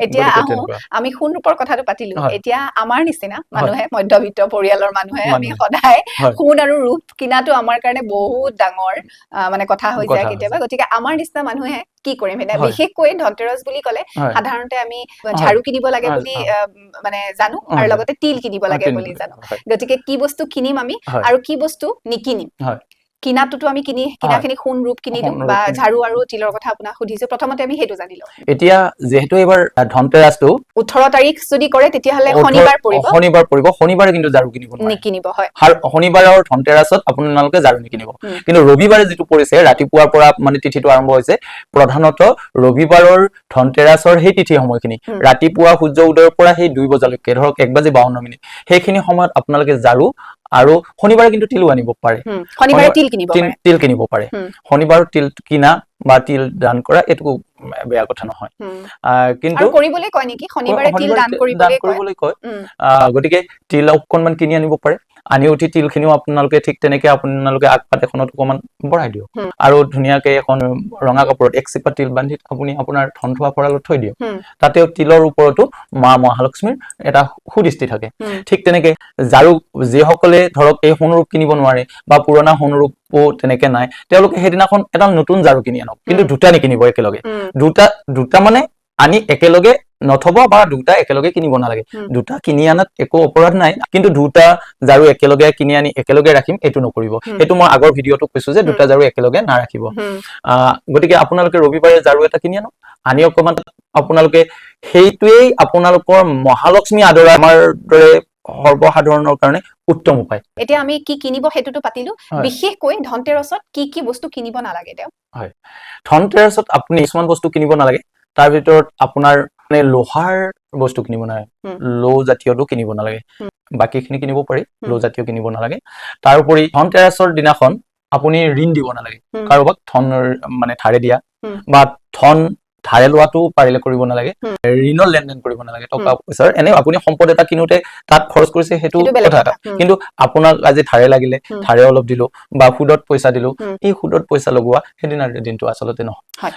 এতিয়া আহো আমি সোণ ৰূপৰ কথাটো পাতিলো এতিয়া আমাৰ নিচিনা মানুহে মধ্যবিত্ত পৰিয়ালৰ মানুহে আমি সদায় সোণ আৰু ৰূপ কিনাটো আমাৰ কাৰণে বহুত ডাঙৰ মানে কথা হৈ যায় কেতিয়াবা গতিকে আমাৰ নিচিনা মানুহে কি কৰিম এটা বিশেষকৈ ধনতেৰছ বুলি ক'লে সাধাৰণতে আমি ঝাৰু কিনিব লাগে বুলি মানে জানো আৰু লগতে তিল কিনিব লাগে বুলি জানো গতিকে কি বস্তু কিনিম আমি আৰু কি বস্তু নিকিনিম কিনাটোতো আমি কিনাখিনি সোণ ৰূপ কিনি দিওঁ বা ঝাৰু আৰু তিলৰ কথা আপোনাক সুধিছো প্ৰথমতে আমি সেইটো জানি লওঁ এতিয়া যেহেতু এবাৰ ধনতেৰাসটো 18 তাৰিখ যদি কৰে তেতিয়াহলে শনিবাৰ পৰিব শনিবাৰে কিন্তু ঝাৰু কিনিব নিকিনিব হয় শনিবাৰ আৰু ধনতেৰাসত আপোনালোকে ঝাৰু নিকিনিব কিন্তু ৰবিবাৰে যেটো পৰিছে ৰাতিপুৱাৰ পৰা মানে তিথিটো আৰম্ভ হৈছে প্ৰধানত ৰবিবাৰৰ ধনতেৰাসৰ সেই তিথি সময়খিনি ৰাতিপুৱা সূৰ্য উদয়ৰ পৰা সেই 2 বজালৈকে ধৰক 1:52 সেইখিনি সময়ত আপোনালোকে ঝাৰু আৰু শনিবাৰে কিন্তু তিল আনিব পাৰে শনিবাৰে তিল কিনিব পাৰে শনিবাৰ তিল কিনা বা তিল দান কৰা এটুকু বেয়া কথা নহয় কিন্তু কৰিবলৈ কয় নেকি শনিবাৰে তিল দান কৰিবলৈ কয় গটিকে তিল অকনমান কিনি আনিব পাৰে আনি উঠি তিলখিনিও আপোনালোকে ঠিক তেনেকে আপোনালোকে আগপাত এখনত অকমান বঢ়াই দিও আৰু ধুনিয়াকে এখন ৰঙা কাপোৰত এক চিপা তিল বান্ধি আপুনি আপোনাৰ ধন থোৱা ভঁৰালত থৈ দিও তাতেও তিলৰ ওপৰতো মা মহালক্ষ্মীৰ এটা সুদৃষ্টি থাকে ঠিক তেনেকে ঝাৰু যিসকলে ধৰক এই সোণৰূপ কিনিব নোৱাৰে বা পুৰণা সোণৰূপো তেনেকে নাই তেওঁলোকে সেইদিনাখন এটা নতুন ঝাৰু কিনি আনক কিন্তু দুটা নিকিনিব একেলগে দুটা মানে আনি একেলগে নথব বা দুটা একেলগে কিনিব নালাগে দুটা কিনি আনাত একো অপৰাধ নাই কিন্তু দুটা ঝাৰু একেলগে কিনি আনি একেলগে ৰাখিম এটো নকৰিব এটো মই আগৰ ভিডিওটো কৈছো যে দুটা ঝাৰু একেলগে না ৰাখিব গটিকে আপোনালোকে ৰবিবাৰে ঝাৰু এটা কিনি আনক আনি অকমান আপোনালোকে সেইটোৱেই আপোনালোকৰ মহালক্ষ্মী আদৰা আমাৰ দৰে সৰ্বসাধাৰণৰ কাৰণে উত্তম উপায় এতিয়া আমি কি কিনিব হেতুটো পাতিলো বিশেষকৈ ধনতেৰছত কি বস্তু কিনিব নালাগে দেও হয় ধনতেৰছত আপুনি কিছুমান বস্তু কিনিব নালাগে তাৰ ভিতৰত আপোনাৰ মানে লোহাৰ বস্তু কিনিব নালাগে লো জাতীয়টো কিনিব নালাগে বাকিখিনি কিনিব পাৰি লো জাতীয় কিনিব নালাগে তাৰ উপৰি ধনতেৰছৰ দিনাখন আপুনি ঋণ দিব নালাগে কাৰোবাক ধন মানে ধাৰে দিয়া বা ধন ধাৰে লোৱাটো পাৰিলে কৰিব নালাগে ঋণৰ লেনদেন কৰিব নালাগে টকা পইচাৰ এনে আপুনি সম্পদ এটা কিনোতে তাত খৰচ কৰিছে হেতু কথা এটা কিন্তু আপোনাক আজি ধাৰে লাগিলে ধাৰে অলপ দিলো বা সুদত পইচা দিলো এই সুদত পইচা লগোৱা হেদিনাৰ দিনটো আচলতে নহয়